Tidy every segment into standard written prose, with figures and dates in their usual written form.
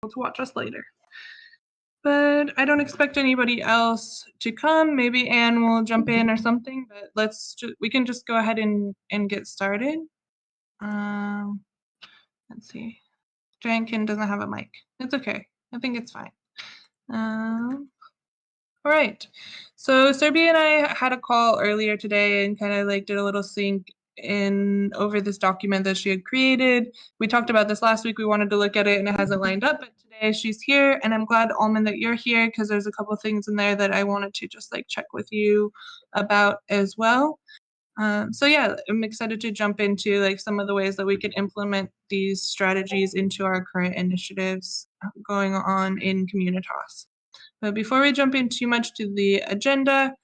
to watch us later. But I don't expect anybody else to come. Maybe Anne will jump in or something, but we can just go ahead and get started. Let's see. Drankin doesn't have a mic. It's okay. I think it's fine. All right. So Serbi and I had a call earlier today and kind of like did a little sync in over this document that she had created. We talked about this last week. We wanted to look at it and it hasn't lined up, but today she's here, and I'm glad, Almond, that you're here because there's a couple of things in there that I wanted to just like check with you about as well. So yeah, I'm excited to jump into like some of the ways that we can implement these strategies into our current initiatives going on in Communitas. But before we jump in too much to the agenda,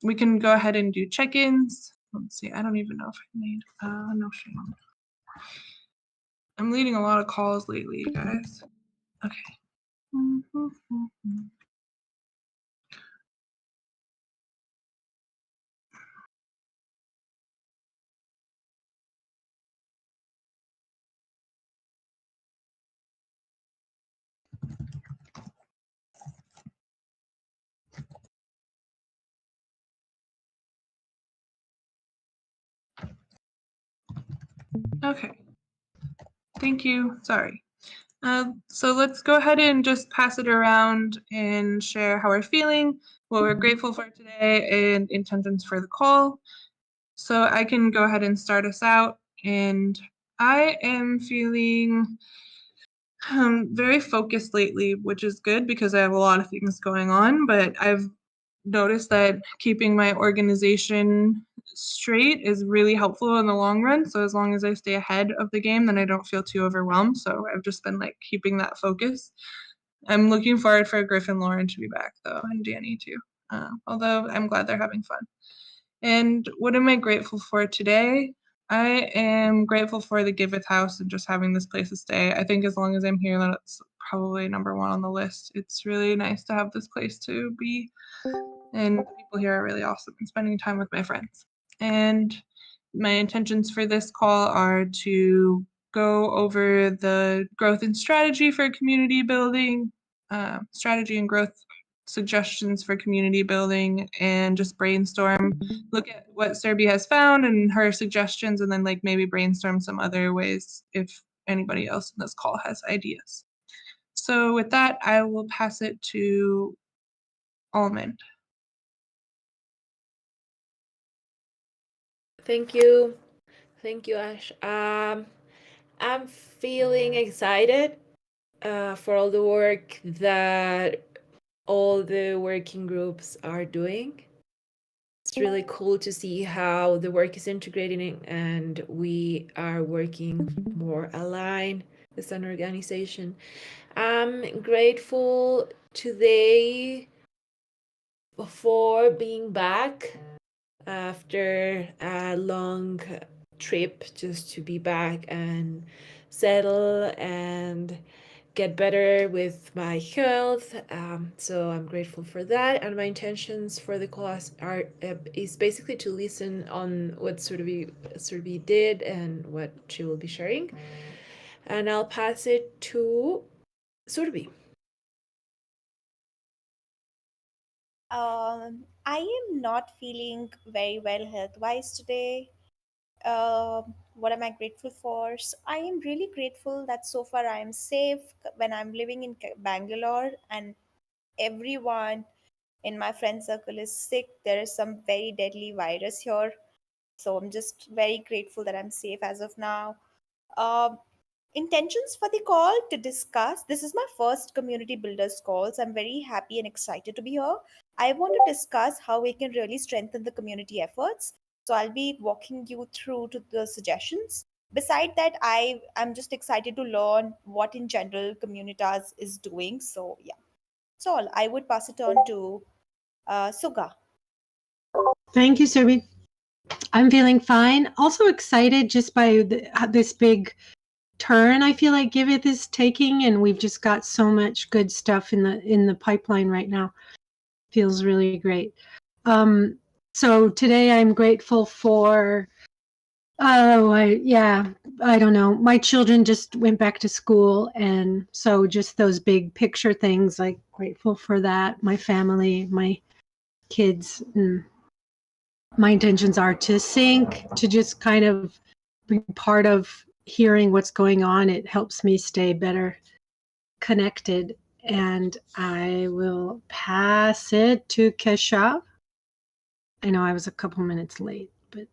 we can go ahead and do check-ins. Let's see, I don't even know if I made, no shame. I'm leading a lot of calls lately, you guys. Okay. Okay. Thank you. Sorry. So let's go ahead and just pass it around and share how we're feeling, what we're grateful for today, and intentions for the call. So I can go ahead and start us out. And I am feeling very focused lately, which is good because I have a lot of things going on, but I've noticed that keeping my organization straight is really helpful in the long run. So as long as I stay ahead of the game, then I don't feel too overwhelmed. So I've just been like keeping that focus. I'm looking forward for Griff and Lauren to be back though, and Danny too. Although I'm glad they're having fun. And what am I grateful for today? I am grateful for the Giveth house and just having this place to stay. I think as long as I'm here, that's probably number one on the list. It's really nice to have this place to be, and the people here are really awesome, and spending time with my friends. And my intentions for this call are to go over the growth and strategy for community building, strategy and growth suggestions for community building, and just brainstorm, look at what Serbi has found and her suggestions, and then like maybe brainstorm some other ways if anybody else in this call has ideas. So with that, I will pass it to Almond. Thank you, Ash. I'm feeling excited for all the work that all the working groups are doing. It's really cool to see how the work is integrating and we are working more aligned as an organization. I'm grateful today for being back after a long trip, just to be back and settle and get better with my health. So I'm grateful for that, and my intentions for the class is basically to listen on what Surbi did and what she will be sharing, and I'll pass it to Surbi. I am not feeling very well health-wise today. What am I grateful for? So I am really grateful that so far I am safe when I'm living in Bangalore, and everyone in my friend circle is sick. There is some very deadly virus here. So I'm just very grateful that I'm safe as of now. Um, Intentions for the call to discuss. This is my first community builders call, so I'm very happy and excited to be here. I want to discuss how we can really strengthen the community efforts. So I'll be walking you through to the suggestions. Beside that, I'm just excited to learn what in general Communitas is doing. So yeah, that's all. I would pass it on to Suga. Thank you, Serbi. I'm feeling fine. Also excited just by this big turn I feel like Giveth is taking, and we've just got so much good stuff in the pipeline right now. Feels really great. So today I'm grateful for I don't know, my children just went back to school. And so just those big picture things, like grateful for that, my family, my kids. And my intentions are to sync, to just kind of be part of hearing what's going on. It helps me stay better connected. And I will pass it to Keshav. I know I was a couple minutes late, but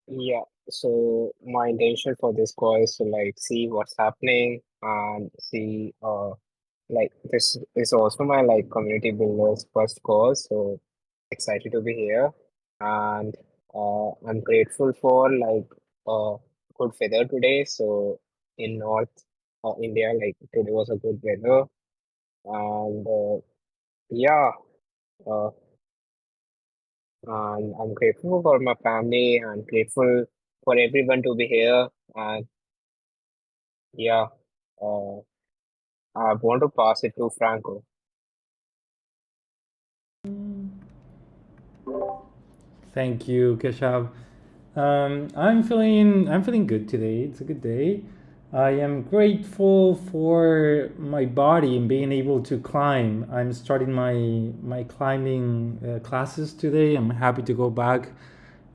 Yeah, so my intention for this call is to like see what's happening and see like this is also my like community builders first call, so excited to be here. And I'm grateful for like good weather today. So in North India, like today was a good weather. And yeah, uh, and I'm grateful for my family and grateful for everyone to be here. And yeah, uh, I want to pass it to Franco. Thank you, Keshav. I'm feeling good today. It's a good day. I am grateful for my body and being able to climb. I'm starting my climbing classes today. I'm happy to go back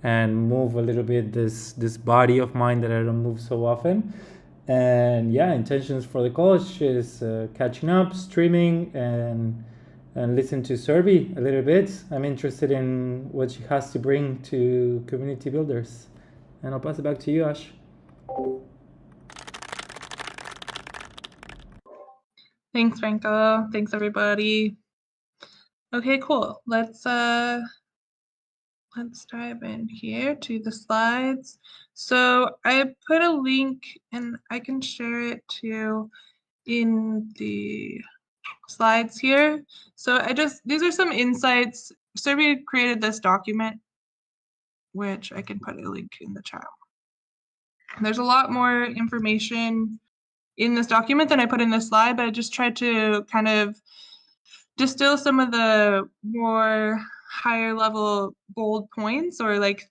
and move a little bit this body of mine that I don't move so often. And yeah, intentions for the college is catching up, streaming, and listen to Serbi a little bit. I'm interested in what she has to bring to community builders. And I'll pass it back to you, Ash. Thanks, Franco. Thanks, everybody. Okay, cool. Let's dive in here to the slides. So I put a link, and I can share it too in the slides here. So these are some insights. Serbi created this document, which I can put a link in the chat. There's a lot more information in this document than I put in this slide, but I just tried to kind of distill some of the more higher level bold points, or like,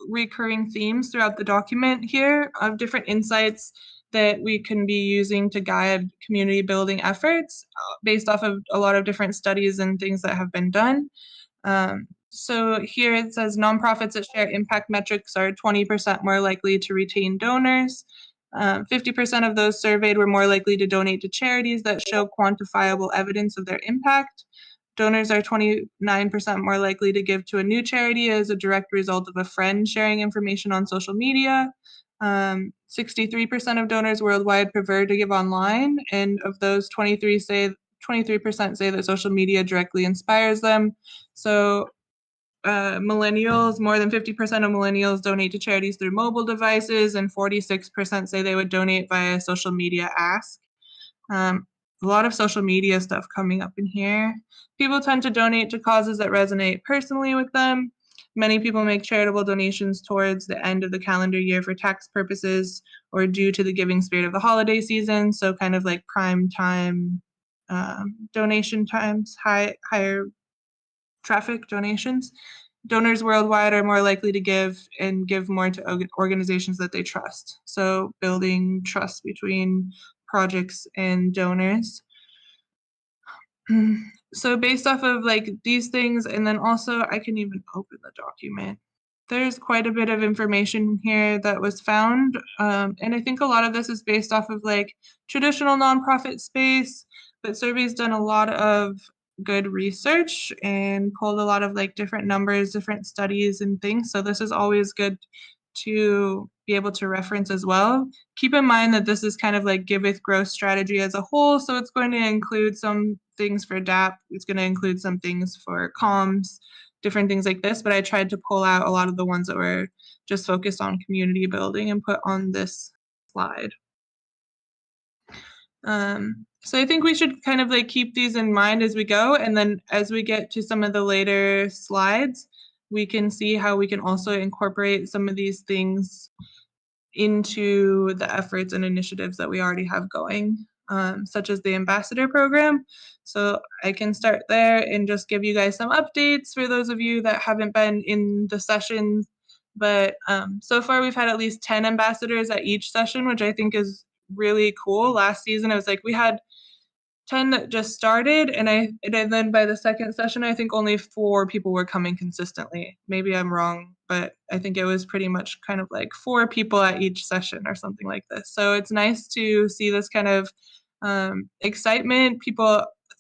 recurring themes throughout the document here of different insights that we can be using to guide community building efforts based off of a lot of different studies and things that have been done. So here it says nonprofits that share impact metrics are 20% more likely to retain donors. 50% of those surveyed were more likely to donate to charities that show quantifiable evidence of their impact. Donors are 29% more likely to give to a new charity as a direct result of a friend sharing information on social media. 63% of donors worldwide prefer to give online, and of those, 23% say that social media directly inspires them. So millennials, more than 50% of millennials donate to charities through mobile devices, and 46% say they would donate via social media ask. A lot of social media stuff coming up in here. People tend to donate to causes that resonate personally with them. Many people make charitable donations towards the end of the calendar year for tax purposes or due to the giving spirit of the holiday season. So kind of like prime time donation times, higher traffic donations. Donors worldwide are more likely to give and give more to organizations that they trust. So building trust between projects and donors. So based off of like these things, and then also I can even open the document. There's quite a bit of information here that was found. And I think a lot of this is based off of like traditional nonprofit space, but Survey's done a lot of good research and pulled a lot of like different numbers, different studies and things. So this is always good to be able to reference as well. Keep in mind that this is kind of like Giveth growth strategy as a whole. So it's going to include some things for DAP. It's going to include some things for comms, different things like this. But I tried to pull out a lot of the ones that were just focused on community building and put on this slide. So I think we should kind of like keep these in mind as we go. And then as we get to some of the later slides, we can see how we can also incorporate some of these things into the efforts and initiatives that we already have going, such as the ambassador program. So I can start there and just give you guys some updates for those of you that haven't been in the sessions But so far we've had at least 10 ambassadors at each session, which I think is really cool. Last season, it was like we had 10 that just started, and then by the second session, I think only 4 people were coming consistently. Maybe I'm wrong, but I think it was pretty much kind of like 4 people at each session or something like this. So it's nice to see this kind of excitement.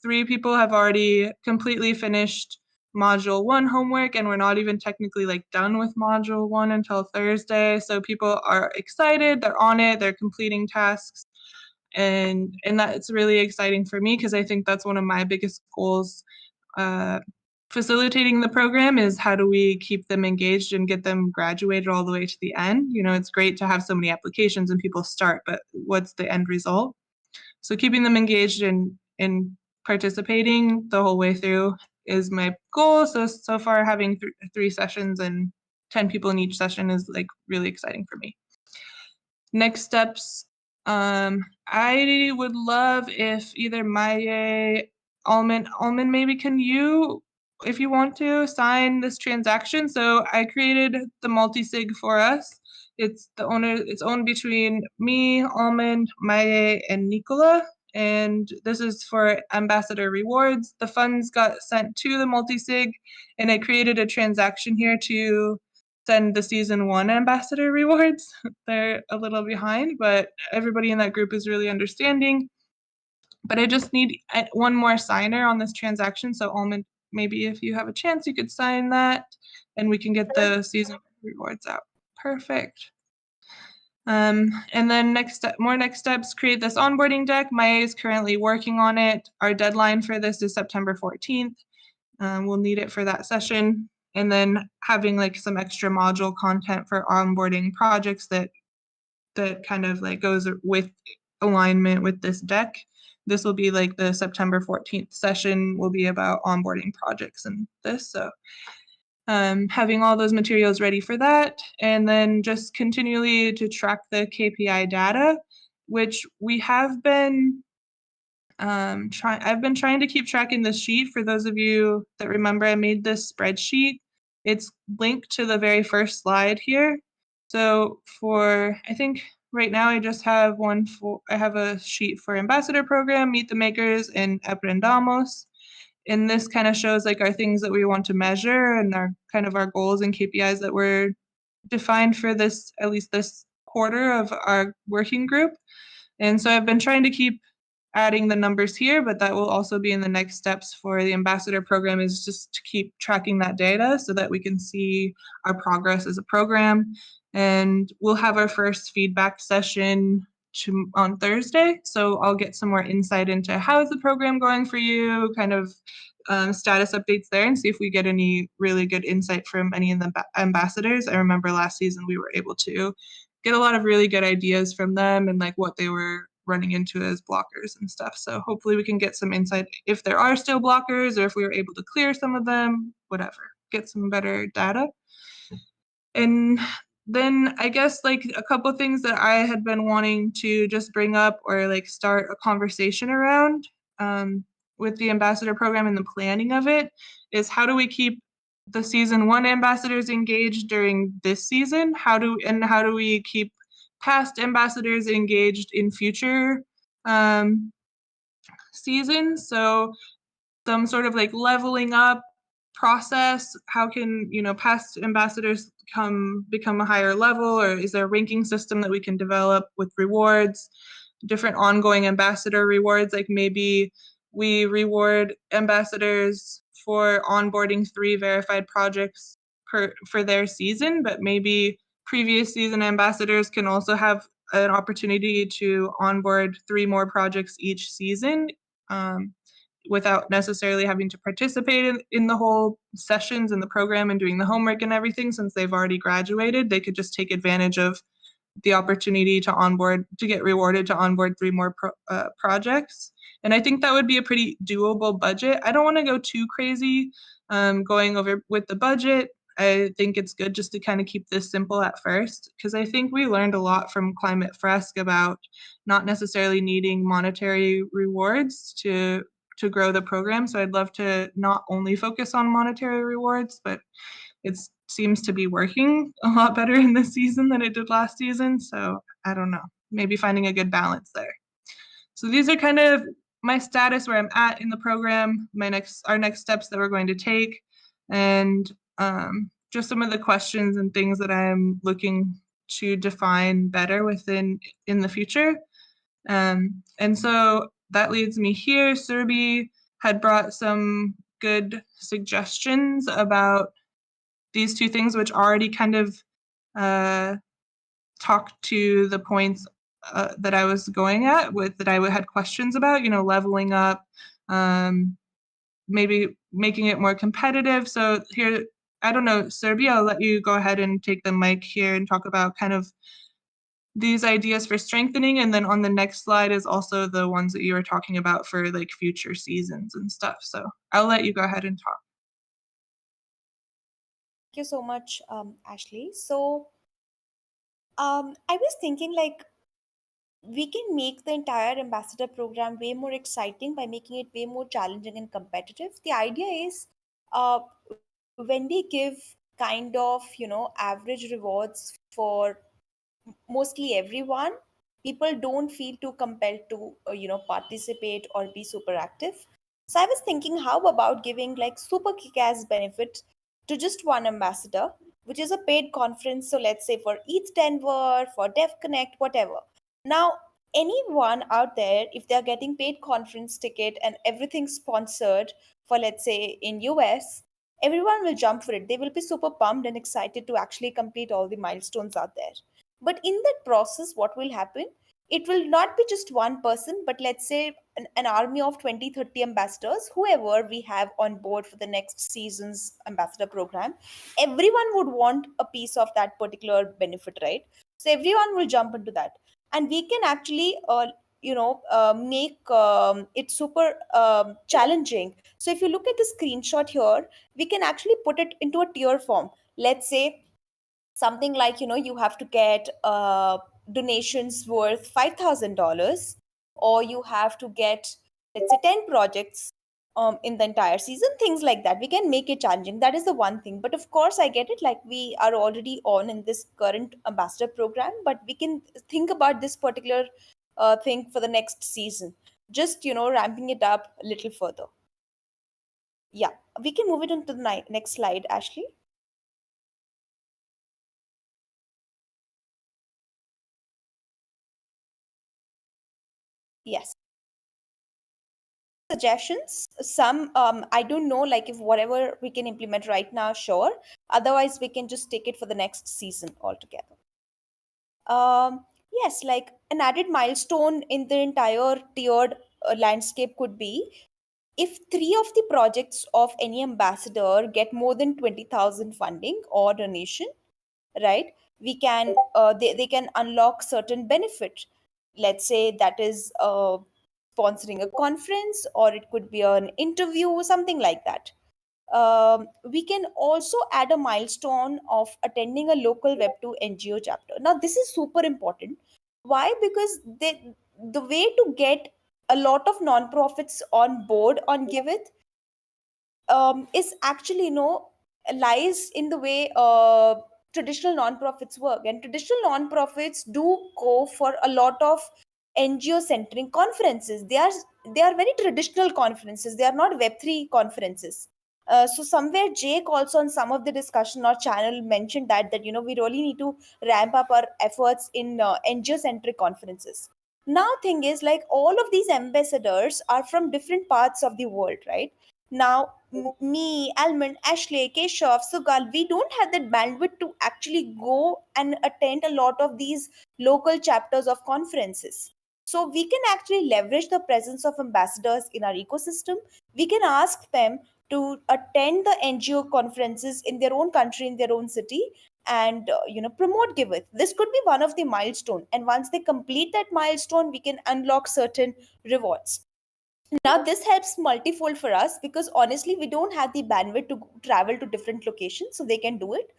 3 people have already completely finished module 1 homework, and we're not even technically like done with module 1 until Thursday. So people are excited, they're on it, they're completing tasks. And that's really exciting for me because I think that's one of my biggest goals facilitating the program is how do we keep them engaged and get them graduated all the way to the end. You know, it's great to have so many applications and people start, but what's the end result? So keeping them engaged and participating the whole way through is my goal. So far having 3 sessions and 10 people in each session is like really exciting for me. Next steps, I would love if either Maya, Almond, maybe can you, if you want to, sign this transaction? So I created the multi-sig for us. It's owned between me, Almond, Maya, and Nicola. And this is for ambassador rewards. The funds got sent to the multi-sig, and I created a transaction here to send the season 1 ambassador rewards. They're a little behind, but everybody in that group is really understanding. But I just need one more signer on this transaction. So Almond, maybe if you have a chance, you could sign that and we can get the season rewards out. Perfect. And then more next steps, create this onboarding deck. Maya is currently working on it. Our deadline for this is September 14th. We'll need it for that session. And then having like some extra module content for onboarding projects that kind of like goes with alignment with this deck. This will be like the September 14th session will be about onboarding projects and this. So having all those materials ready for that, and then just continually to track the KPI data, which we have been I've been trying to keep tracking this sheet. For those of you that remember, I made this spreadsheet. It's linked to the very first slide here. So I think right now I just have I have a sheet for ambassador program, meet the makers, and aprendamos. And this kind of shows like our things that we want to measure and our kind of our goals and KPIs that were defined for this, at least this quarter of our working group. And so I've been trying to keep adding the numbers here, but that will also be in the next steps for the ambassador program, is just to keep tracking that data so that we can see our progress as a program. And we'll have our first feedback session on Thursday. So I'll get some more insight into how is the program going for you, kind of status updates there, and see if we get any really good insight from any of the ambassadors. I remember last season we were able to get a lot of really good ideas from them and like what they were running into as blockers and stuff. So hopefully we can get some insight if there are still blockers or if we were able to clear some of them, whatever, get some better data. And then I guess like a couple things that I had been wanting to just bring up or like start a conversation around with the ambassador program and the planning of it is how do we keep the season 1 ambassadors engaged during this season? How do we keep past ambassadors engaged in future seasons? So some sort of like leveling up process. How can past ambassadors become a higher level, or is there a ranking system that we can develop with rewards, different ongoing ambassador rewards? Like maybe we reward ambassadors for onboarding 3 verified projects for their season, but maybe previous season ambassadors can also have an opportunity to onboard 3 more projects each season, without necessarily having to participate in the whole sessions in the program and doing the homework and everything. Since they've already graduated, they could just take advantage of the opportunity to get rewarded to onboard 3 more projects. And I think that would be a pretty doable budget. I don't want to go too crazy going over with the budget. I think it's good just to kind of keep this simple at first, because I think we learned a lot from Climate Fresk about not necessarily needing monetary rewards to grow the program. So I'd love to not only focus on monetary rewards, but it's seems to be working a lot better in this season than it did last season. So I don't know, maybe finding a good balance there. So these are kind of my status, where I'm at in the program, our next steps that we're going to take, and just some of the questions and things that I'm looking to define better in the future. And so that leads me here. Serbi had brought some good suggestions about these two things, which already kind of talk to the points that I was going at that I had questions about, leveling up, maybe making it more competitive. So here, I don't know, Serbia, I'll let you go ahead and take the mic here and talk about kind of these ideas for strengthening. And then on the next slide is also the ones that you were talking about for like future seasons and stuff. So I'll let you go ahead and talk. Thank you so much, Ashley. So I was thinking like we can make the entire ambassador program way more exciting by making it way more challenging and competitive. The idea is uh, when we give kind of, average rewards for mostly everyone, people don't feel too compelled to participate or be super active. So I was thinking, how about giving like super kick-ass benefit to just one ambassador, which is a paid conference. So let's say for ETH Denver, for Dev Connect, whatever. Now, anyone out there, if they're getting paid conference ticket and everything sponsored for, let's say, in US, everyone will jump for it. They will be super pumped and excited to actually complete all the milestones out there. But in that process, what will happen? It will not be just one person, but let's say an army of 20, 30 ambassadors, whoever we have on board for the next season's ambassador program. Everyone would want a piece of that particular benefit, right? So everyone will jump into that. And we can actually make it super challenging. So if you look at the screenshot here, we can actually put it into a tier form. Let's say something like, you have to get donations worth $5,000, or you have to get, let's say, 10 projects in the entire season, things like that. We can make it challenging. That is the one thing. But of course, I get it, like we are already on in this current ambassador program, but we can think about this particular thing for the next season, just ramping it up a little further. Yeah, we can move it on to the next slide, Ashley. Yes. Suggestions, some I don't know, like if whatever we can implement right now, sure. Otherwise we can just take it for the next season altogether. Yes, like an added milestone in the entire tiered landscape could be if 3 of the projects of any ambassador get more than 20,000 funding or donation, right? We can they can unlock certain benefit. Let's say that is sponsoring a conference, or it could be an interview, something like that. We can also add a milestone of attending a local Web2 NGO chapter. Now this is super important. Why? Because the way to get a lot of nonprofits on board on Giveth is actually, lies in the way traditional nonprofits work. And traditional nonprofits do go for a lot of NGO centering conferences. They are very traditional conferences. They are not Web3 conferences. So somewhere Jake also on some of the discussion or channel mentioned that we really need to ramp up our efforts in NGO centric conferences. Now thing is, like, all of these ambassadors are from different parts of the world, right? Now me, Almond, Ashley, Keshav, Sugal, we don't have that bandwidth to actually go and attend a lot of these local chapters of conferences. So we can actually leverage the presence of ambassadors in our ecosystem. We can ask them to attend the NGO conferences in their own country, in their own city, and promote Giveth. This could be one of the milestone, and once they complete that milestone, we can unlock certain rewards. Now this helps multifold for us, because honestly we don't have the bandwidth to travel to different locations, so they can do it.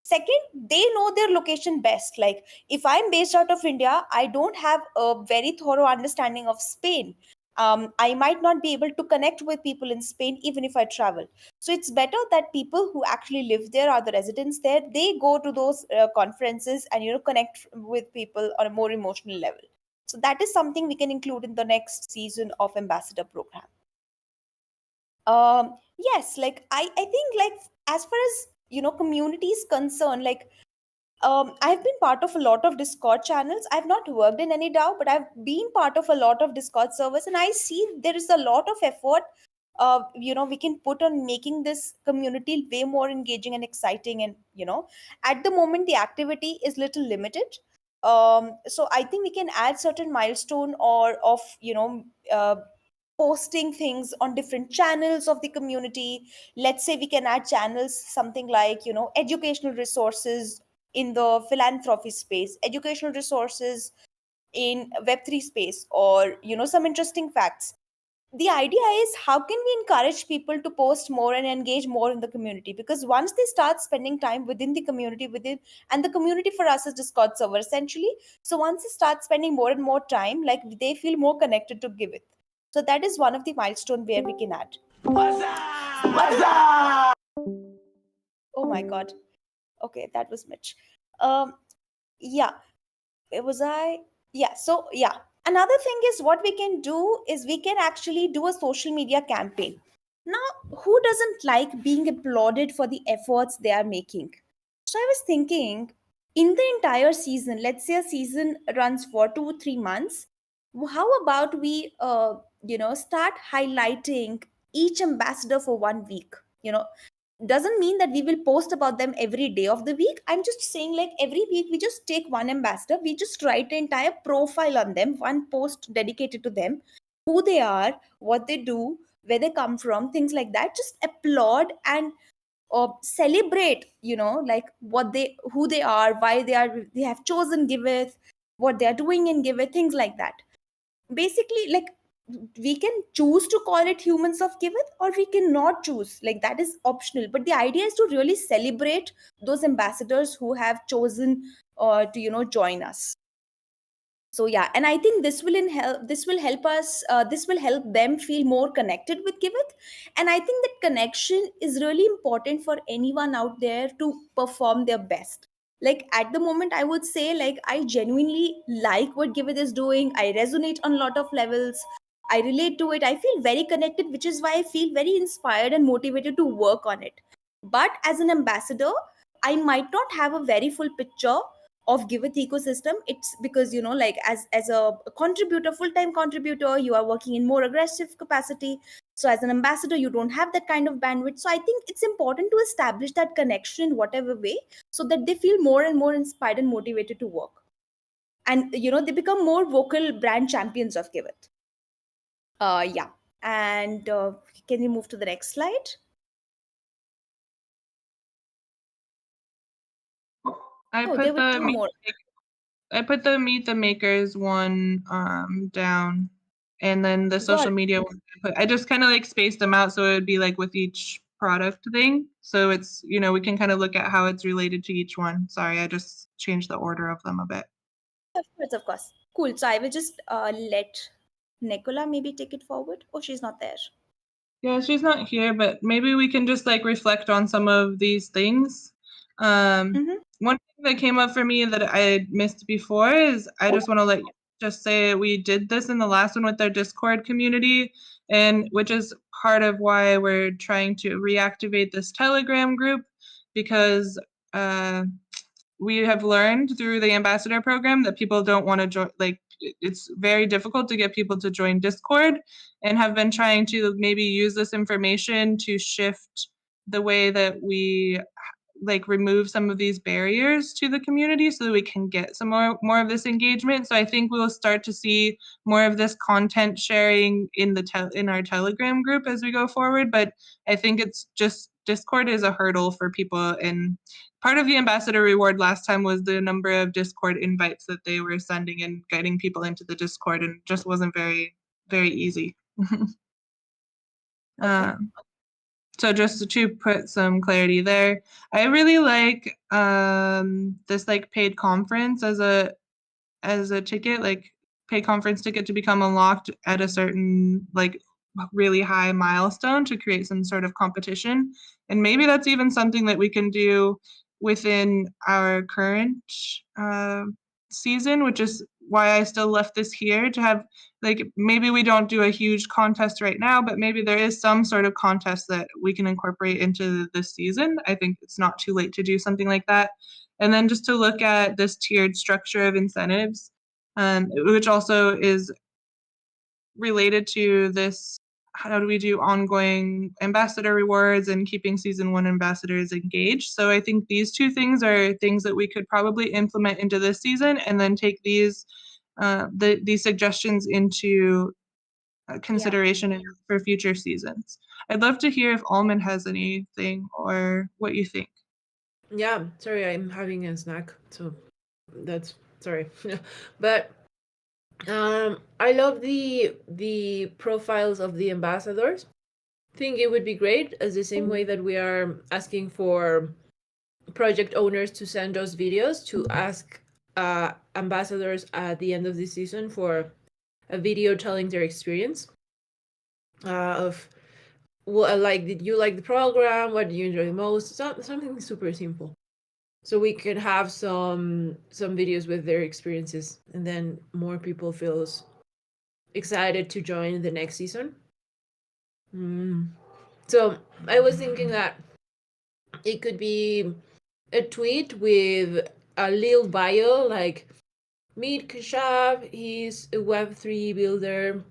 Second, they know their location best. Like if I'm based out of India, I don't have a very thorough understanding of Spain. I might not be able to connect with people in Spain even if I travel. So it's better that people who actually live there, are the residents there, they go to those conferences and connect with people on a more emotional level. So that is something we can include in the next season of ambassador program. Yes, like I think, like, as far as community is concerned, like, I've been part of a lot of Discord channels. I've not worked in any DAO, but I've been part of a lot of Discord servers, and I see there is a lot of effort we can put on making this community way more engaging and exciting. And at the moment the activity is little limited. So I think we can add certain milestone or of posting things on different channels of the community. Let's say we can add channels, something like educational resources in the philanthropy space, educational resources in web3 space, or some interesting facts. The idea is, how can we encourage people to post more and engage more in the community? Because once they start spending time within the community, and the community for us is Discord server essentially. So once they start spending more and more time, like, they feel more connected to Giveth. So that is one of the milestone where we can add. Oh my god. Okay, that was Mitch. Yeah, where was I? Yeah, so yeah. Another thing is, what we can do is we can actually do a social media campaign. Now, who doesn't like being applauded for the efforts they are making? So I was thinking, in the entire season, let's say a season runs for 2 3 months, how about we start highlighting each ambassador for 1 week? you know doesn't mean that we will post about them every day of the week. I'm just saying, like, every week we just take one ambassador, we just write an entire profile on them, one post dedicated to them, who they are, what they do, where they come from, things like that. Just applaud and celebrate, like, who they are, why they have chosen Giveth, what they are doing in Giveth, things like that. Basically, like, we can choose to call it humans of Giveth, or we cannot choose, like, that is optional. But the idea is to really celebrate those ambassadors who have chosen to join us. So yeah, and I think this will help them feel more connected with Giveth. And I think that connection is really important for anyone out there to perform their best. Like, at the moment, I would say, like, I genuinely like what Giveth is doing. I resonate on a lot of levels. I relate to it. I feel very connected, which is why I feel very inspired and motivated to work on it. But as an ambassador, I might not have a very full picture of Giveth ecosystem. It's because, like, as a contributor, full-time contributor, you are working in more aggressive capacity. So as an ambassador, you don't have that kind of bandwidth. So I think it's important to establish that connection in whatever way, so that they feel more and more inspired and motivated to work. And they become more vocal brand champions of Giveth. Yeah. And can we move to the next slide? I Oh, put there were the two more. Meet the Makers one down, and then the social Got media one I just kind of like spaced them out, so it would be like with each product thing. So it's we can kind of look at how it's related to each one. Sorry, I just changed the order of them a bit. Of course, of course. Cool. So I will just let Nicola maybe take it forward. Oh, she's not there. Yeah, she's not here, but maybe we can just like reflect on some of these things. One thing that came up for me that I had missed before is I just want to just say we did this in the last one with our Discord community, and which is part of why we're trying to reactivate this Telegram group, because we have learned through the ambassador program that people don't want to join. Like, it's very difficult to get people to join Discord, and have been trying to maybe use this information to shift the way that we like remove some of these barriers to the community, so that we can get some more of this engagement. So I think we'll start to see more of this content sharing in in our Telegram group as we go forward. But I think it's just Discord is a hurdle for people, and part of the ambassador reward last time was the number of Discord invites that they were sending and getting people into the Discord, and just wasn't very easy. Okay. So just to put some clarity there, I really like this like paid conference as a ticket. Like, pay conference ticket to become unlocked at a certain like really high milestone to create some sort of competition. And maybe that's even something that we can do within our current season, which is why I still left this here to have, like, maybe we don't do a huge contest right now, but maybe there is some sort of contest that we can incorporate into this season. I think it's not too late to do something like that. And then just to look at this tiered structure of incentives, which also is related to this, how do we do ongoing ambassador rewards and keeping season 1 ambassadors engaged. So I think these two things are things that we could probably implement into this season, and then take these suggestions into consideration for future seasons. I'd love to hear if Almond has anything or what you think. Yeah, sorry, I'm having a snack, so that's sorry. But I love the profiles of the ambassadors. Think it would be great, as the same way that we are asking for project owners to send us videos, to ask ambassadors at the end of the season for a video telling their experience of what, like, did you like the program, what do you enjoy the most, something super simple, so we could have some videos with their experiences, and then more people feels excited to join the next season. So I was thinking that it could be a tweet with a little bio, like, meet Kashab, he's a Web3 builder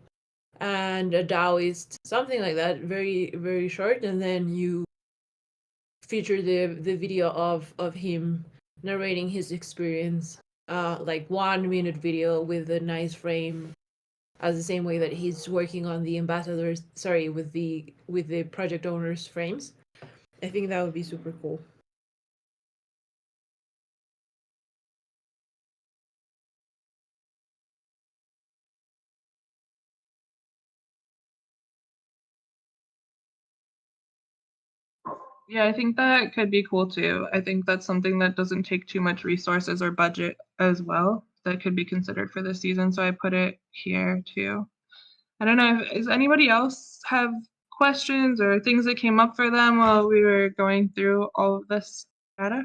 and a Taoist, something like that, very, very short, and then you feature the video of him narrating his experience, like 1 minute video with a nice frame, as the same way that he's working on the ambassadors, with the project owners' frames. I think that would be super cool. Yeah, I think that could be cool too. I think that's something that doesn't take too much resources or budget as well, that could be considered for this season. So I put it here too. I don't know, does anybody else have questions or things that came up for them while we were going through all of this data?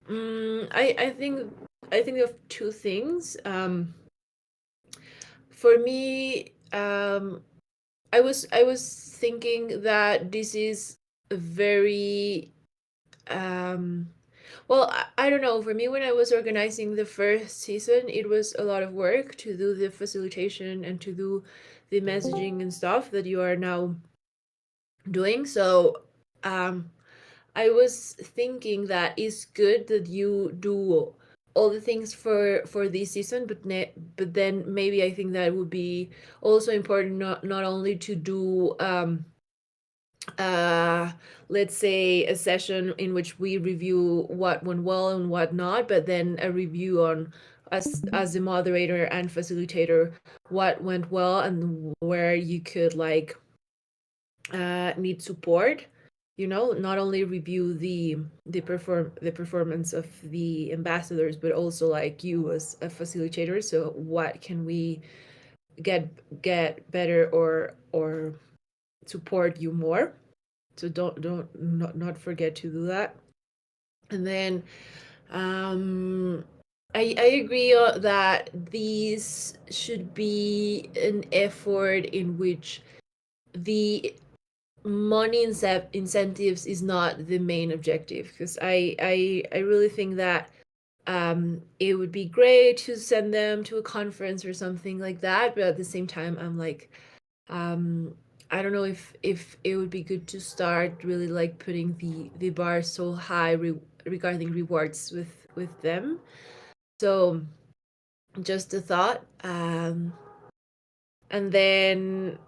I think of two things. For me, I was thinking that this is a very well, I don't know. For me, when I was organizing the first season, it was a lot of work to do the facilitation and to do the messaging and stuff that you are now doing. So I was thinking that it's good that you do all the things for this season, but then maybe I think that it would be also important not only to do let's say a session in which we review what went well and what not, but then a review on us as the moderator and facilitator, what went well and where you could like need support, not only review the performance of the ambassadors, but also like you as a facilitator. So what can we get better or support you more? So not forget to do that. And then I agree that these should be an effort in which the money incentives is not the main objective, because I really think that it would be great to send them to a conference or something like that, but at the same time I'm like, I don't know if it would be good to start really like putting the bar so high regarding rewards with them. So just a thought. And then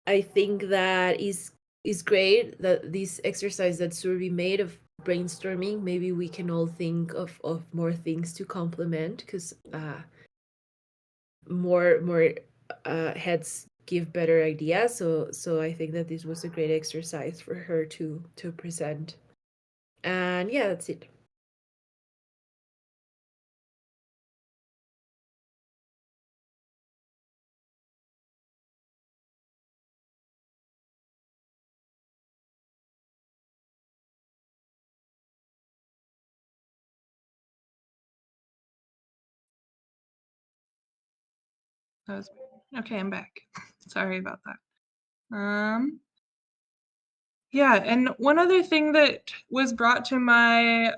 I think that is great that this exercise that Survey made of brainstorming, maybe we can all think of more things to complement, because more heads give better ideas. So I think that this was a great exercise for her to present. And yeah, that's it. That was weird. Okay, I'm back. Sorry about that. Yeah, and one other thing that was brought to my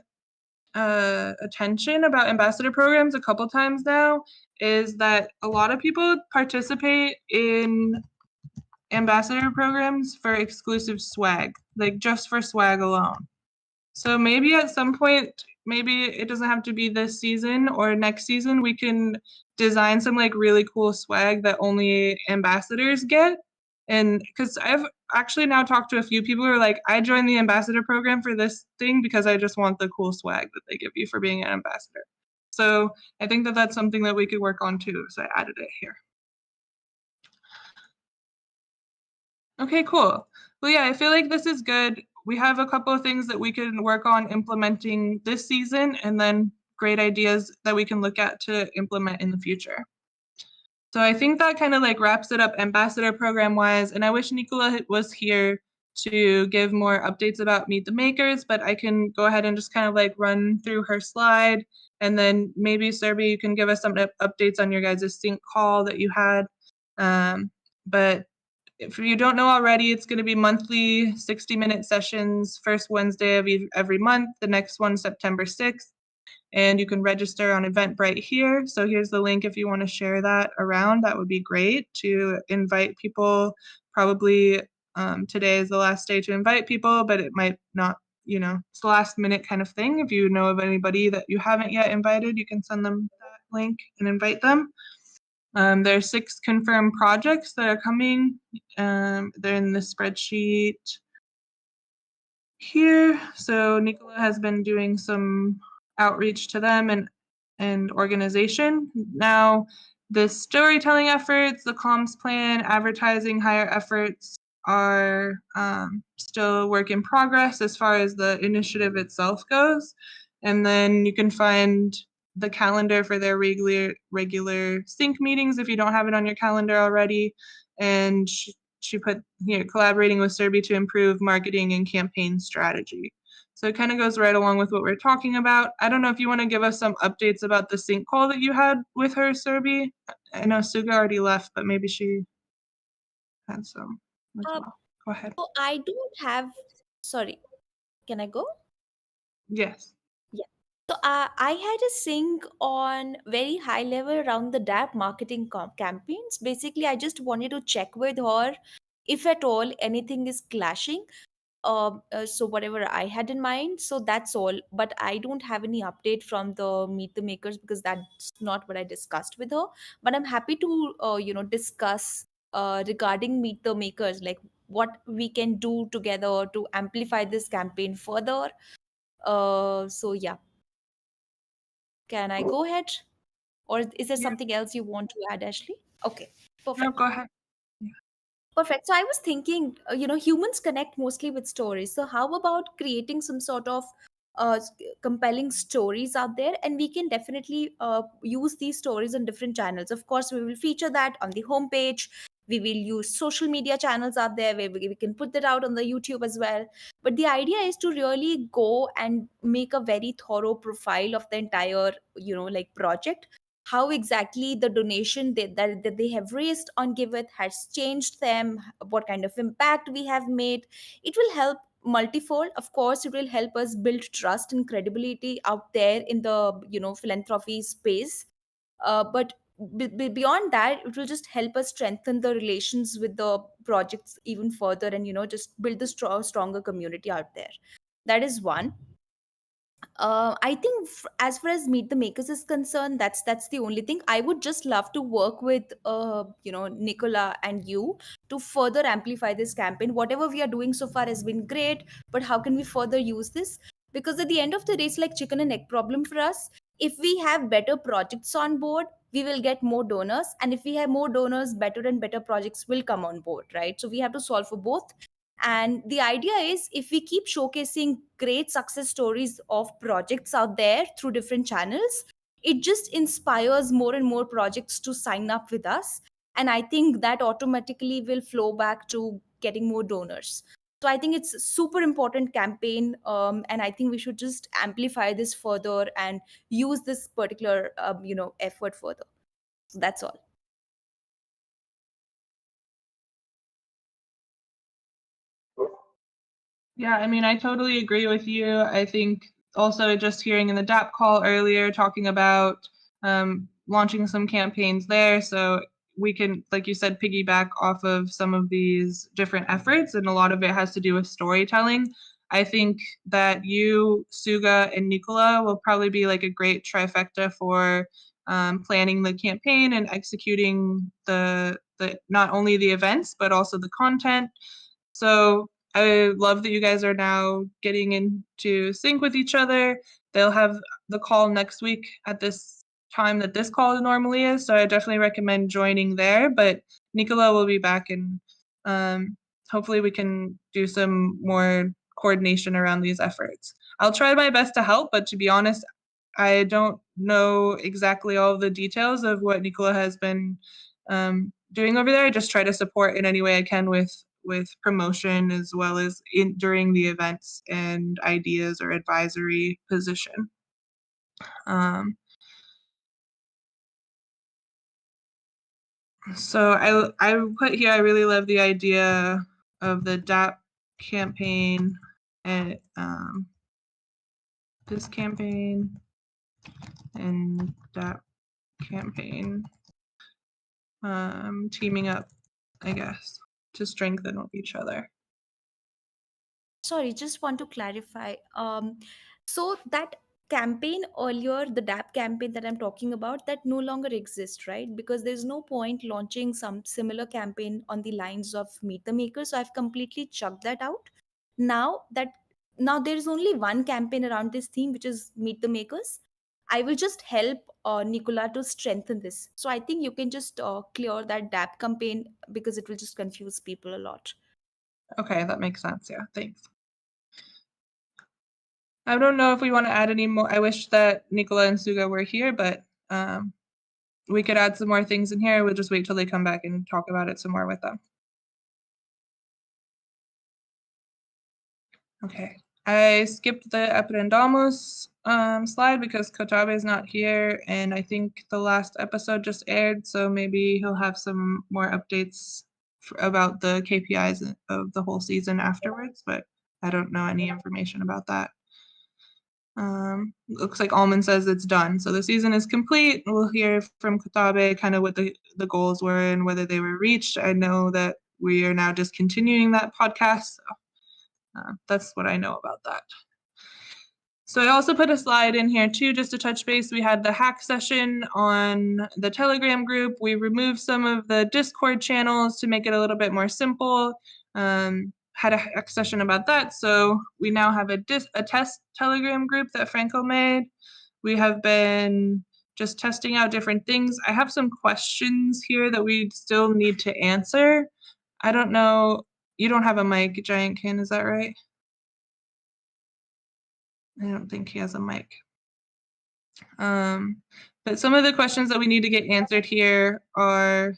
attention about ambassador programs a couple times now is that a lot of people participate in ambassador programs for exclusive swag, like just for swag alone. So maybe at some point, maybe it doesn't have to be this season or next season, we can design some like really cool swag that only ambassadors get. And because I've actually now talked to a few people who are like, I joined the ambassador program for this thing because I just want the cool swag that they give you for being an ambassador. So I think that that's something that we could work on too. So I added it here. Okay, cool. Well, yeah, I feel like this is good. We have a couple of things that we can work on implementing this season and then great ideas that we can look at to implement in the future. So I think that kind of like wraps it up ambassador program wise. And I wish Nicola was here to give more updates about Meet the Makers, but I can go ahead and just kind of like run through her slide. And then maybe Serbi, you can give us some updates on your guys' sync call that you had. But if you don't know already, it's going to be monthly 60-minute sessions, first Wednesday of every month, the next one September 6th. And you can register on Eventbrite here. So here's the link if you want to share that around. That would be great to invite people. Probably today is the last day to invite people, but it might not, it's the last minute kind of thing. If you know of anybody that you haven't yet invited, you can send them that link and invite them. There are 6 confirmed projects that are coming. They're in the spreadsheet here. So Nicola has been doing some outreach to them and organization. Now, the storytelling efforts, the comms plan, advertising, higher efforts are still work in progress as far as the initiative itself goes. And then you can find the calendar for their regular sync meetings if you don't have it on your calendar already. And she put here collaborating with Serbi to improve marketing and campaign strategy. So it kind of goes right along with what we're talking about. I don't know if you want to give us some updates about the sync call that you had with her, Serbi. I know Suga already left, but maybe she had some as Uh, well. Go ahead. so I don't have. Sorry, can I go? Yes. Yeah. So I had a sync on very high level around the DAP marketing campaigns. Basically, I just wanted to check with her if at all anything is clashing. So whatever I had in mind, so that's all. But I don't have any update from the Meet the Makers because that's not what I discussed with her. But I'm happy to discuss regarding Meet the Makers, like what we can do together to amplify this campaign further. So yeah, can I go ahead, or is there Yeah. something else you want to add, Ashley? Okay, No, perfect. go ahead. Perfect. So I was thinking, humans connect mostly with stories. So how about creating some sort of compelling stories out there? And we can definitely use these stories on different channels. Of course, we will feature that on the homepage. We will use social media channels out there where we can put that out on the YouTube as well. But the idea is to really go and make a very thorough profile of the entire, like project, how exactly the donation that they have raised on Giveth has changed them, what kind of impact we have made. It will help multifold. Of course, it will help us build trust and credibility out there in the philanthropy space. But beyond that, it will just help us strengthen the relations with the projects even further, and just build the stronger community out there. That is one. I think as far as Meet the Makers is concerned, that's the only thing. I would just love to work with Nicola and you to further amplify this campaign. Whatever we are doing so far has been great, but how can we further use this? Because at the end of the day, it's like chicken and egg problem for us. If we have better projects on board, we will get more donors, and if we have more donors, better and better projects will come on board, right? So we have to solve for both. And the idea is, if we keep showcasing great success stories of projects out there through different channels, it just inspires more and more projects to sign up with us. And I think that automatically will flow back to getting more donors. So I think it's a super important campaign. And I think we should just amplify this further and use this particular, effort further. So that's all. Yeah, I mean, I totally agree with you. I think also just hearing in the DAP call earlier talking about launching some campaigns there. So we can, like you said, piggyback off of some of these different efforts. And a lot of it has to do with storytelling. I think that you, Suga, and Nicola will probably be like a great trifecta for planning the campaign and executing the not only the events, but also the content. So I love that you guys are now getting into sync with each other. They'll have the call next week at this time that this call normally is. So I definitely recommend joining there. But Nicola will be back, and hopefully we can do some more coordination around these efforts. I'll try my best to help, but to be honest, I don't know exactly all of the details of what Nicola has been doing over there. I just try to support in any way I can with promotion as well as in during the events and ideas or advisory position. So I put here, I really love the idea of the DAP campaign and this campaign and DAP campaign teaming up, I guess, to strengthen each other. Sorry, just want to clarify. So that campaign earlier, the DAP campaign that I'm talking about, that no longer exists, right? Because there's no point launching some similar campaign on the lines of Meet the Maker. So I've completely chucked that out. Now that now there is only one campaign around this theme, which is Meet the Makers. I will just help Nicola to strengthen this. So I think you can just clear that DAP campaign because it will just confuse people a lot. Okay, that makes sense. Yeah, thanks. I don't know if we want to add any more. I wish that Nicola and Suga were here, but we could add some more things in here. We'll just wait till they come back and talk about it some more with them. Okay, I skipped the Aprendamos slide because Kotabe is not here, and I think the last episode just aired, so maybe he'll have some more updates about the KPIs of the whole season afterwards, but I don't know any information about that. Looks like Almond says it's done. So the season is complete. We'll hear from Kotabe kind of what the goals were and whether they were reached. I know that we are now just continuing that podcast. So that's what I know about that. So I also put a slide in here too, just to touch base. We had the hack session on the Telegram group. We removed some of the Discord channels to make it a little bit more simple. Had a hack session about that. So we now have a test Telegram group that Franco made. We have been just testing out different things. I have some questions here that we still need to answer. I don't know. You don't have a mic, Giant Kin, is that right? I don't think he has a mic. But some of the questions that we need to get answered here are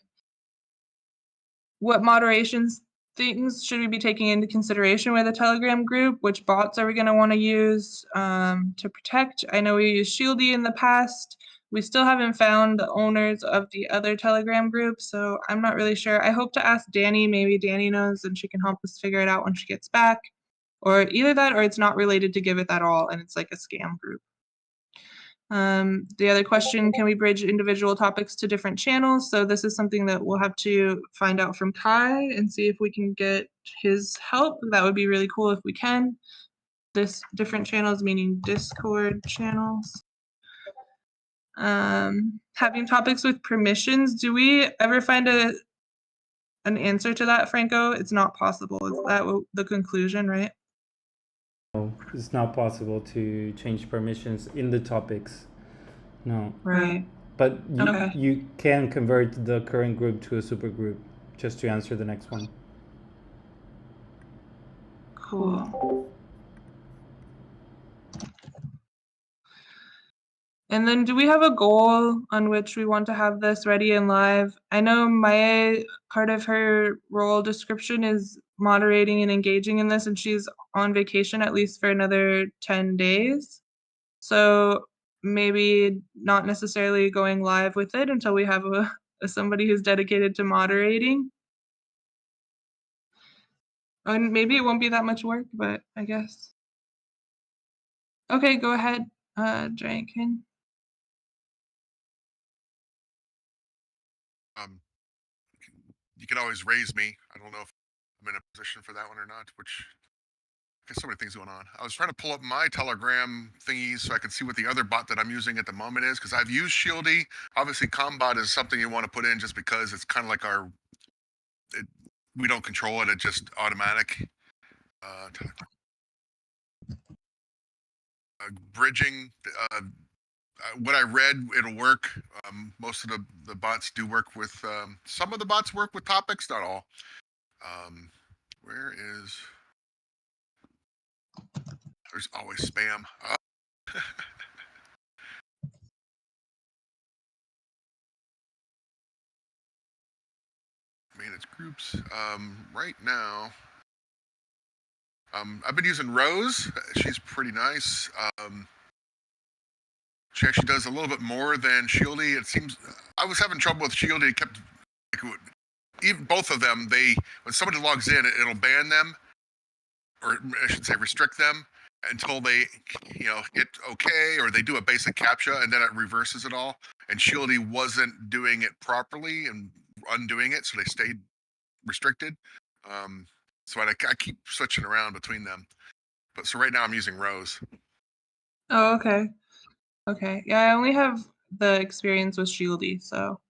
what moderations things should we be taking into consideration with a Telegram group? Which bots are we going to want to use to protect? I know we used Shieldy in the past. We still haven't found the owners of the other Telegram group, so I'm not really sure. I hope to ask Danny. Maybe Danny knows and she can help us figure it out when she gets back. Or either that or it's not related to Giveth at all and it's like a scam group. The other question, can we bridge individual topics to different channels? So this is something that we'll have to find out from Kai and see if we can get his help. That would be really cool if we can. This different channels, meaning Discord channels. Having topics with permissions. Do we ever find an answer to that, Franco? It's not possible. Is that the conclusion, right? No, it's not possible to change permissions in the topics. No. Right. But Okay. you can convert the current group to a super group, just to answer the next one. Cool. And then do we have a goal on which we want to have this ready and live? I know Maya, part of her role description is moderating and engaging in this, and she's on vacation at least for another 10 days. So maybe not necessarily going live with it until we have somebody who's dedicated to moderating. And maybe it won't be that much work, but I guess. Okay, go ahead, Drankin. You can always raise me. I don't know if I'm in a position for that one or not, which there's so many things going on. I was trying to pull up my Telegram thingies so I can see what the other bot that I'm using at the moment is, because I've used Shieldy. Obviously, Combot is something you want to put in just because it's kind of like we don't control it; it's just automatic. Bridging. What I read, it'll work. Most of the bots do work with. Some of the bots work with topics, not all. Where is? There's always spam. Manage groups. Right now, I've been using Rose. She's pretty nice. She actually does a little bit more than Shieldy. It seems I was having trouble with Shieldy. It kept even both of them. When somebody logs in, it'll ban them, or I should say restrict them until they hit OK or they do a basic CAPTCHA, and then it reverses it all. And Shieldy wasn't doing it properly and undoing it, so they stayed restricted. So I keep switching around between them. But so right now I'm using Rose. Oh, okay. Okay. Yeah, I only have the experience with Shieldy, so.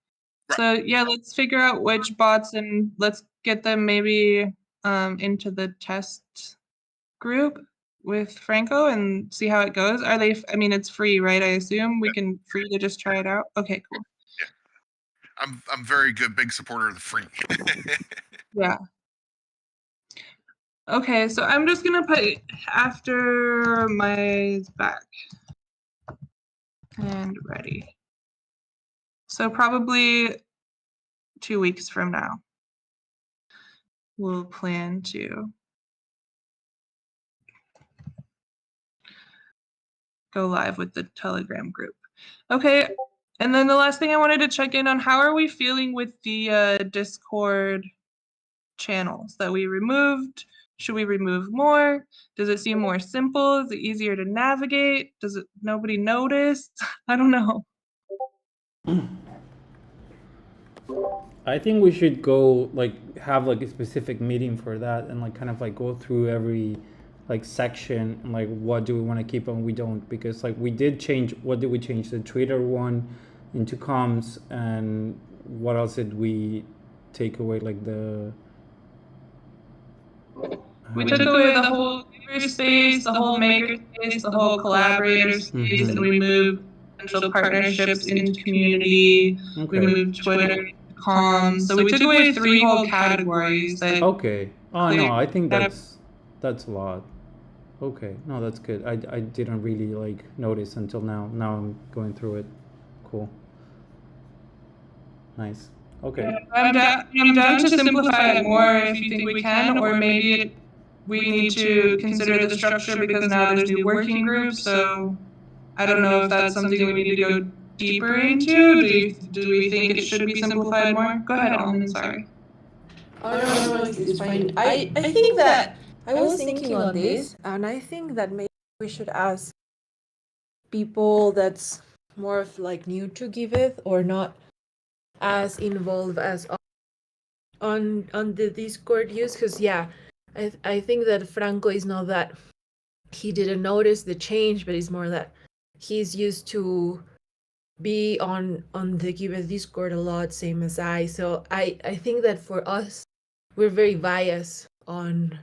Right. So yeah, let's figure out which bots and let's get them maybe into the test group with Franco and see how it goes. Are they? I mean, it's free, right? I assume we can free to just try it out. Okay, cool. Yeah, I'm very big supporter of the free. Yeah. Okay, so I'm just gonna put after my back and ready. So probably 2 weeks from now, we'll plan to go live with the Telegram group. Okay, and then the last thing I wanted to check in on, how are we feeling with the Discord channels that we removed? Should we remove more? Does it seem more simple? Is it easier to navigate? Does it nobody notice? I don't know. I think we should go have a specific meeting for that and kind of go through every section and what do we want to keep and we don't, because we did change. What did we change? The Twitter one into comms, and what else did we take away? We took away the whole giver space, the whole maker space, the whole collaborator space, and we moved potential partnerships into community. Okay. We moved Twitter, comms. So we took away 3 whole categories. Okay. Oh no, I think that's a lot. Okay, no, that's good. I didn't really notice until now. Now I'm going through it. Cool. Nice. Okay. I'm down to simplify it more if you think we can, or maybe we need to consider the structure because now there's new working groups. So I don't know if that's something we need to go deeper into. Do we think it should be simplified more? Go ahead, Almond. Sorry. Oh no, it's fine. I think that I was thinking on this, and I think that maybe we should ask people that's more of new to Giveth or not as involved as on the Discord use, because I think that Franco is not that he didn't notice the change, but it's more that he's used to be on the Giveth Discord a lot, same as I. So I think that for us, we're very biased on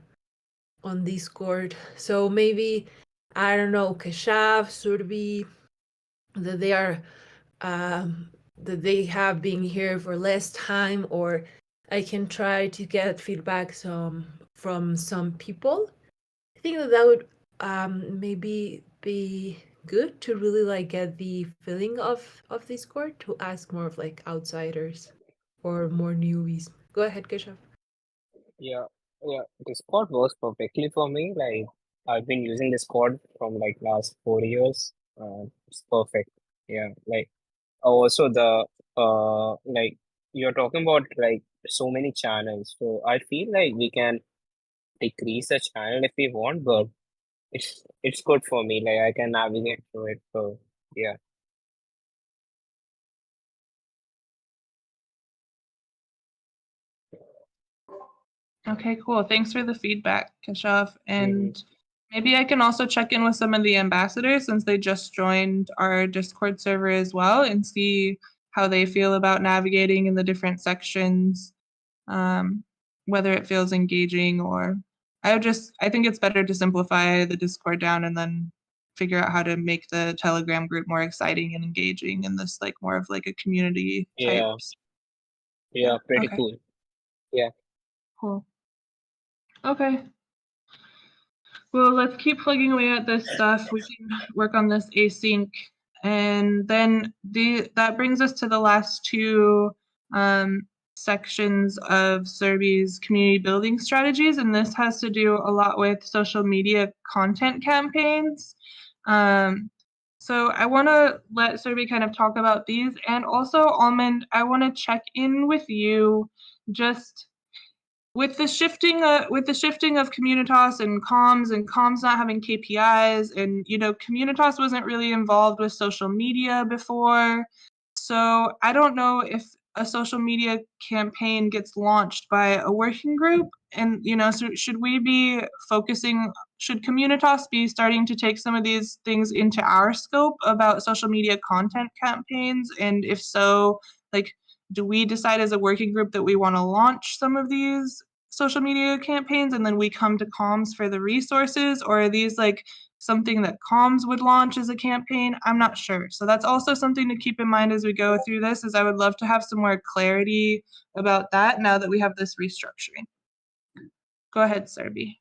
Discord. So maybe, I don't know, Keshav, Surbi, that they are that they have been here for less time, or I can try to get feedback from some people. I think that would maybe be good to really get the feeling of Discord, to ask more of outsiders or more newbies. Go ahead, Keshav. Yeah, Discord works perfectly for me. I've been using Discord from last 4 years. It's perfect. Yeah, also the you're talking about so many channels. So I feel we can decrease the channel if we want, but it's good for me. Like I can navigate through it. So yeah. Okay, cool. Thanks for the feedback, Keshav. Hmm. And maybe I can also check in with some of the ambassadors since they just joined our Discord server as well and see how they feel about navigating in the different sections, whether it feels engaging or I think it's better to simplify the Discord down and then figure out how to make the Telegram group more exciting and engaging in this like more of like a community type. Yeah. Yeah. Yeah. Pretty Okay. cool. Yeah. Cool. Okay. Well, let's keep plugging away at this stuff. We can work on this async. And then that brings us to the last two sections of Serbi's community building strategies. And this has to do a lot with social media content campaigns. So I want to let Serbi kind of talk about these. And also, Almond, I want to check in with you just with the shifting of Communitas and comms not having KPIs, and Communitas wasn't really involved with social media before, so I don't know if a social media campaign gets launched by a working group, and so should Communitas be starting to take some of these things into our scope about social media content campaigns, and if so, like, do we decide as a working group that we want to launch some of these social media campaigns and then we come to comms for the resources, or are these like something that comms would launch as a campaign? I'm not sure. So that's also something to keep in mind as we go through this, is I would love to have some more clarity about that now that we have this restructuring. Go ahead, Serbi.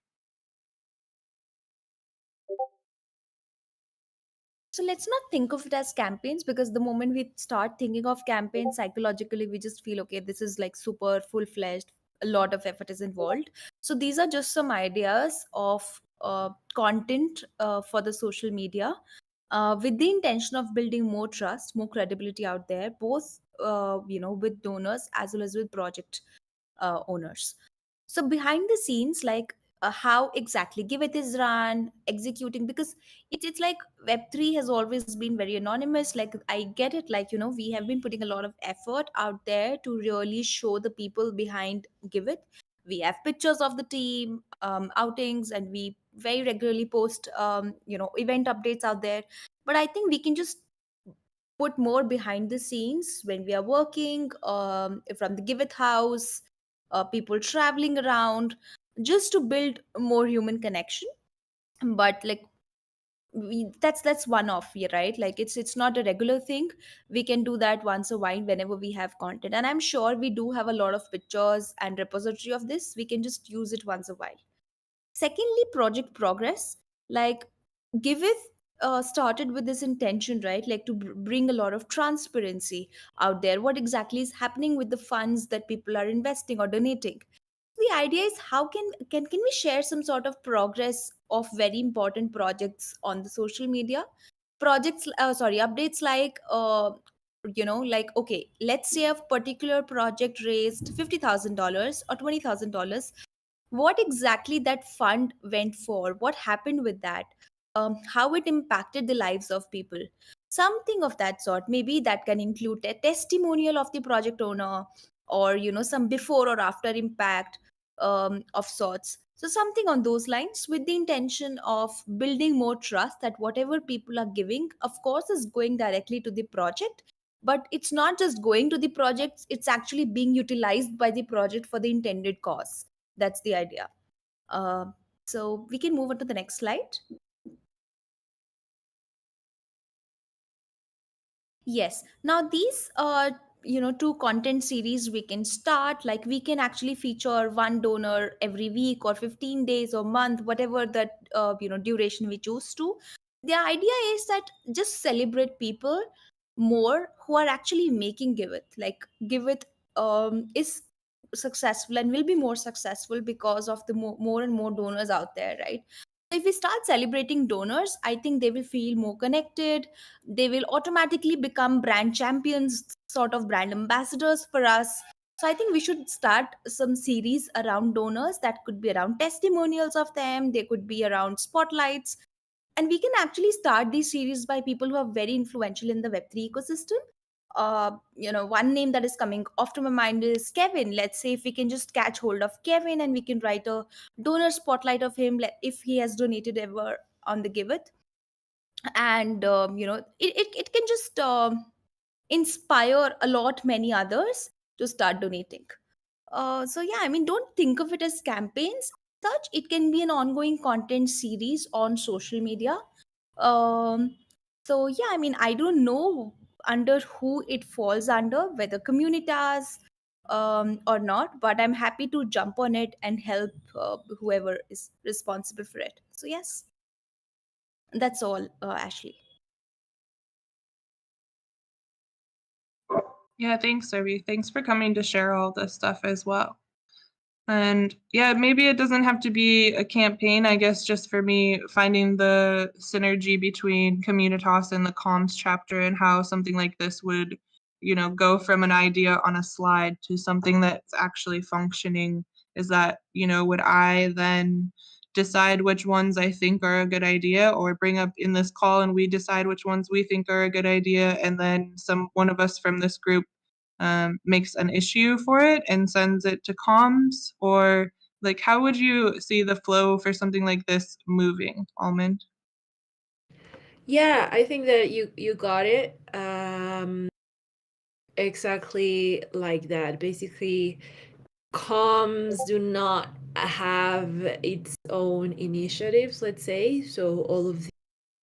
So let's not think of it as campaigns, because the moment we start thinking of campaigns, psychologically we just feel, okay, this is like super full-fledged, a lot of effort is involved. So these are just some ideas of content for the social media, with the intention of building more trust, more credibility out there, both with donors as well as with project owners. So behind the scenes, like how exactly Giveth is run, executing, because it's like Web3 has always been very anonymous. Like I get it, like we have been putting a lot of effort out there to really show the people behind Giveth. We have pictures of the team, outings, and we very regularly post event updates out there. But I think we can just put more behind the scenes when we are working, from the Giveth house, people traveling around, just to build more human connection. But like that's one off, yeah, right? Like it's not a regular thing. We can do that once a while whenever we have content, and I'm sure we do have a lot of pictures and repository of this. We can just use it once a while. Secondly, project progress. Like Giveth started with this intention, right? Like to bring a lot of transparency out there. What exactly is happening with the funds that people are investing or donating? The idea is how can we share some sort of progress of very important projects on the social media? Projects, sorry, updates like like, okay, let's say a particular project raised $50,000 or $20,000. What exactly that fund went for, what happened with that, how it impacted the lives of people, something of that sort. Maybe that can include a testimonial of the project owner, or some before or after impact of sorts. So something on those lines, with the intention of building more trust that whatever people are giving, of course, is going directly to the project. But it's not just going to the project, it's actually being utilized by the project for the intended cause. That's the idea. Uh, so we can move on to the next slide. Yes. Now these two content series we can start, like we can actually feature one donor every week or 15 days or month, whatever that duration we choose to. The idea is that just celebrate people more who are actually making Giveth. Like Giveth is successful and will be more successful because of the more and more donors out there, right? If we start celebrating donors, I think they will feel more connected. They will automatically become brand champions, sort of brand ambassadors for us. So I think we should start some series around donors that could be around testimonials of them, they could be around spotlights. And we can actually start these series by people who are very influential in the Web3 ecosystem. One name that is coming off to my mind is Kevin. Let's say if we can just catch hold of Kevin and we can write a donor spotlight of him, if he has donated ever on the Giveth. And it can just inspire a lot many others to start donating. So yeah, I mean, don't think of it as campaigns. Such it can be an ongoing content series on social media. So yeah, I mean, I don't know under who it falls under, whether communitas or not, but I'm happy to jump on it and help whoever is responsible for it. So yes, that's all, Ashley. Yeah, thanks, Sarvi. Thanks for coming to share all this stuff as well. And yeah, maybe it doesn't have to be a campaign. I guess just for me, finding the synergy between Communitas and the comms chapter and how something like this would, go from an idea on a slide to something that's actually functioning. Is that, would I then decide which ones I think are a good idea, or bring up in this call and we decide which ones we think are a good idea, and then one of us from this group makes an issue for it and sends it to comms? Or like, how would you see the flow for something like this moving, Almond? Yeah, I think that you got it exactly like that. Basically, comms do not have its own initiatives, let's say. So all of the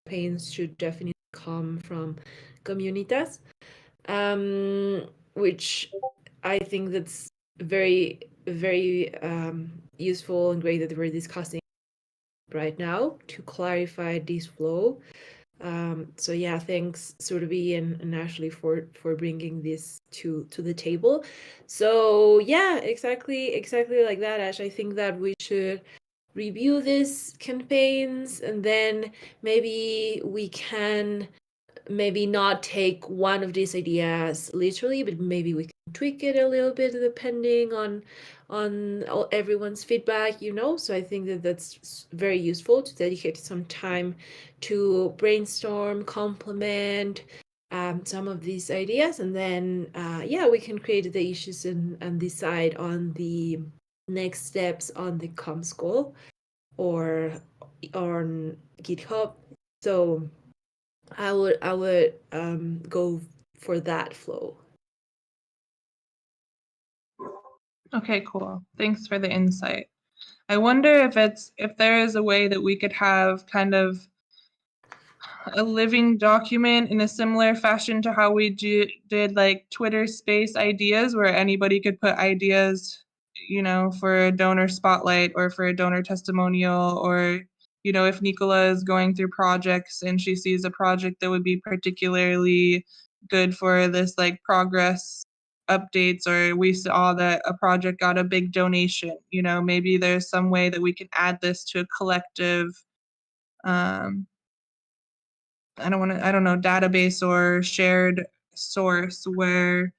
campaigns should definitely come from Communitas, which I think that's very, very useful and great that we're discussing right now to clarify this flow. So yeah, thanks Surbi and Ashley for bringing this to the table. So yeah, exactly like that, Ash. I think that we should review these campaigns, and then maybe we can not take one of these ideas literally, but maybe we can tweak it a little bit depending on everyone's feedback, So I think that that's very useful to dedicate some time to brainstorm, complement some of these ideas, and then we can create the issues and decide on the next steps on the comms goal or on GitHub. So I would go for that flow. Okay, cool. Thanks for the insight. I wonder if there is a way that we could have kind of a living document in a similar fashion to how we did like Twitter space ideas, where anybody could put ideas, for a donor spotlight or for a donor testimonial, or, if Nicola is going through projects and she sees a project that would be particularly good for this like progress updates, or we saw that a project got a big donation, maybe there's some way that we can add this to a collective I don't know, database or shared source where,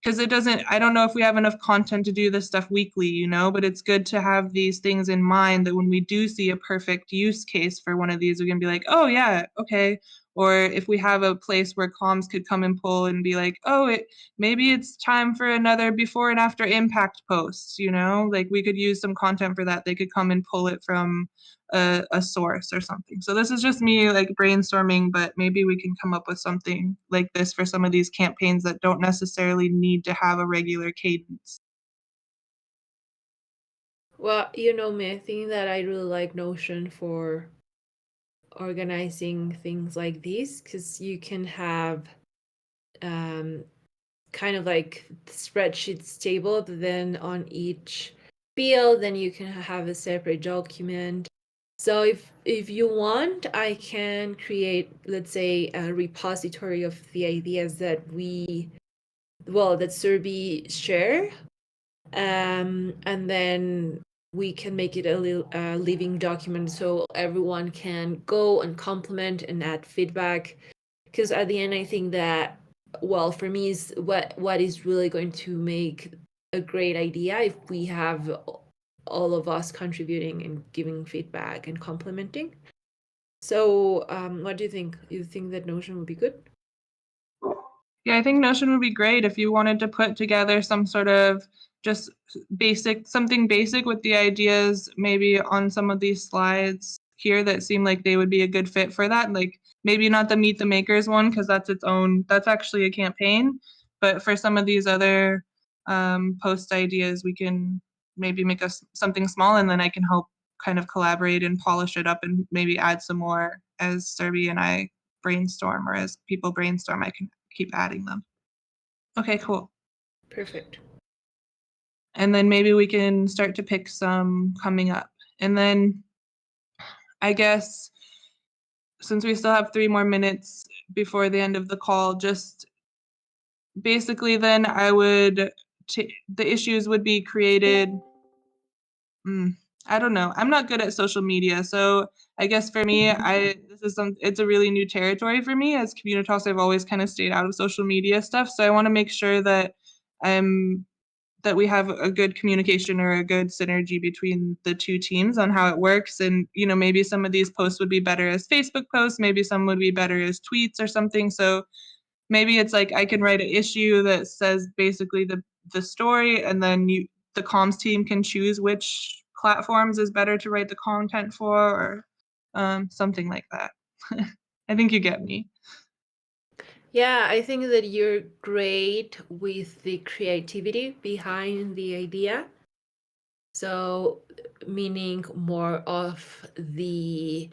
because I don't know if we have enough content to do this stuff weekly, but it's good to have these things in mind that when we do see a perfect use case for one of these, we can be like, oh yeah, okay. Or if we have a place where comms could come and pull and be like, oh, maybe it's time for another before and after impact post, like we could use some content for that. They could come and pull it from a source or something. So this is just me like brainstorming, but maybe we can come up with something like this for some of these campaigns that don't necessarily need to have a regular cadence. Well, me, I think that I really like Notion for organizing things like this, because you can have kind of like spreadsheets table, but then on each field, then you can have a separate document. So if you want, I can create, let's say, a repository of the ideas that that Surbi share, and then we can make it a living document so everyone can go and complement and add feedback. Because at the end, I think that, for me, is what is really going to make a great idea if we have all of us contributing and giving feedback and complimenting. So what do you think? You think that Notion would be good? Yeah, I think Notion would be great if you wanted to put together some sort of just something basic with the ideas maybe on some of these slides here that seem like they would be a good fit for that. Like maybe not the Meet the Makers one because that's actually a campaign. But for some of these other post ideas, we can maybe make something small, and then I can help kind of collaborate and polish it up and maybe add some more as Serby and I brainstorm, or as people brainstorm, I can keep adding them. Okay, cool. Perfect. And then maybe we can start to pick some coming up. And then I guess since we still have 3 more minutes before the end of the call, just basically then I would, the issues would be created. I don't know. I'm not good at social media, so I guess for me, it's a really new territory for me. As Communitas, I've always kind of stayed out of social media stuff, so I want to make sure that that we have a good communication or a good synergy between the two teams on how it works. And maybe some of these posts would be better as Facebook posts, maybe some would be better as tweets or something. So maybe it's like I can write an issue that says basically the story, and then the comms team can choose which platforms is better to write the content for, or something like that. I think you get me. Yeah, I think that you're great with the creativity behind the idea. So, meaning more of the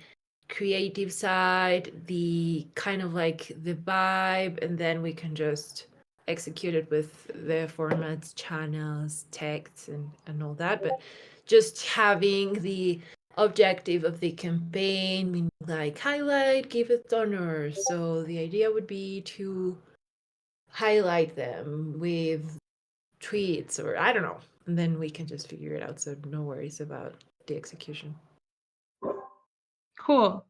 creative side, the kind of like the vibe, and then we can just execute it with the formats, channels, texts, and all that. But just having the objective of the campaign, meaning like highlight, Giveth donors. So the idea would be to highlight them with tweets, or I don't know, and then we can just figure it out. So no worries about the execution. Cool.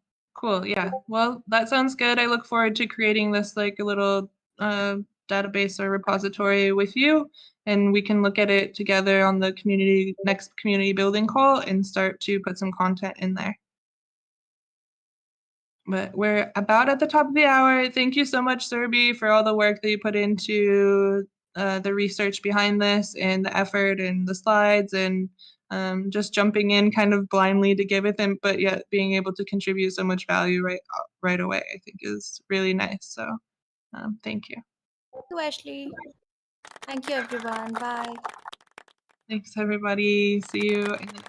Yeah. Well, that sounds good. I look forward to creating this like a little database or repository with you, and we can look at it together on the next community building call and start to put some content in there. But we're about at the top of the hour. Thank you so much, Serby, for all the work that you put into the research behind this and the effort and the slides, and just jumping in kind of blindly to Giveth, but yet being able to contribute so much value right away, I think is really nice. So thank you. Thank you, Ashley. Thank you, everyone. Bye. Thanks, everybody. See you in the